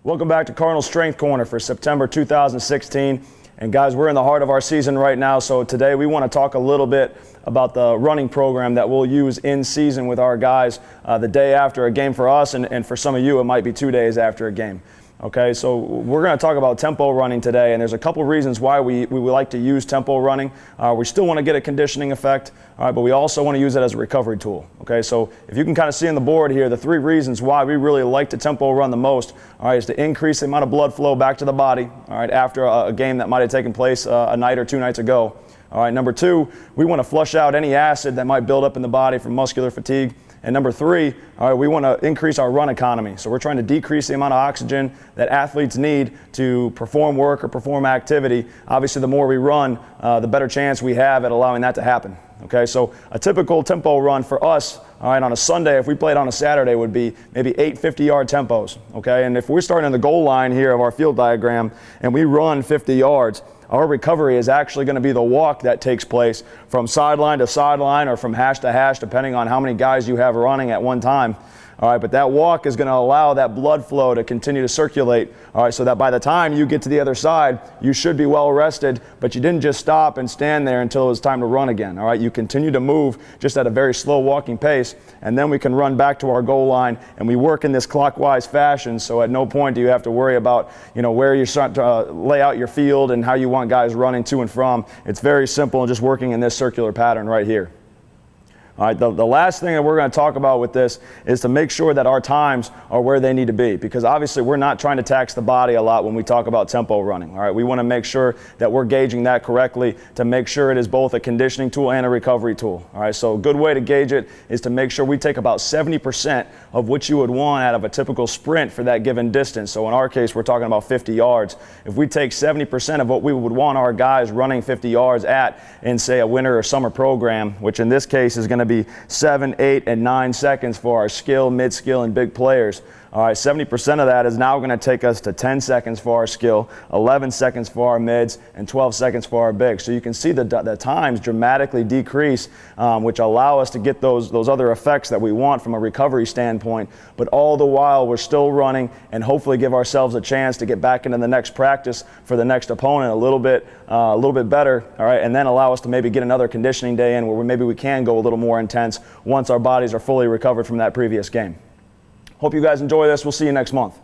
Welcome back to Cardinal Strength Corner for September 2016. And guys, we're in the heart of our season right now, so today we want to talk a little bit about the running program that we'll use in season with our guys the day after a game for us, and for some of you it might be 2 days after a game. Okay, so we're going to talk about tempo running today, and there's a couple reasons why we like to use tempo running. We still want to get a conditioning effect, but we also want to use it as a recovery tool. Okay, so if you can kind of see on the board here, the 3 reasons why we really like to tempo run the most, is to increase the amount of blood flow back to the body, after a game that might have taken place a night or 2 nights ago. Number 2, we want to flush out any acid that might build up in the body from muscular fatigue. And number 3, we want to increase our run economy. So we're trying to decrease the amount of oxygen that athletes need to perform work or perform activity. Obviously, the more we run, the better chance we have at allowing that to happen. Okay, so a typical tempo run for us, on a Sunday, if we played on a Saturday, would be maybe 8 50-yard tempos. Okay, and if we're starting on the goal line here of our field diagram and we run 50 yards, our recovery is actually going to be the walk that takes place from sideline to sideline or from hash to hash, depending on how many guys you have running at one time. But that walk is going to allow that blood flow to continue to circulate, so that by the time you get to the other side, you should be well rested, but you didn't just stop and stand there until it was time to run again. You continue to move just at a very slow walking pace, and then we can run back to our goal line, and we work in this clockwise fashion, so at no point do you have to worry about where you start to lay out your field and how you want guys running to and from. It's very simple and just working in this circular pattern right here. The last thing that we're going to talk about with this is to make sure that our times are where they need to be, because obviously we're not trying to tax the body a lot when we talk about tempo running. We want to make sure that we're gauging that correctly to make sure it is both a conditioning tool and a recovery tool. So a good way to gauge it is to make sure we take about 70% of what you would want out of a typical sprint for that given distance. So in our case, we're talking about 50 yards. If we take 70% of what we would want our guys running 50 yards at in, say, a winter or summer program, which in this case is going to be 7, 8, and 9 seconds for our skill, mid-skill, and big players. 70% of that is now going to take us to 10 seconds for our skill, 11 seconds for our mids, and 12 seconds for our bigs. So you can see the times dramatically decrease, which allow us to get those other effects that we want from a recovery standpoint, but all the while we're still running and hopefully give ourselves a chance to get back into the next practice for the next opponent a little bit better, and then allow us to maybe get another conditioning day in where maybe we can go a little more intense once our bodies are fully recovered from that previous game. Hope you guys enjoy this. We'll see you next month.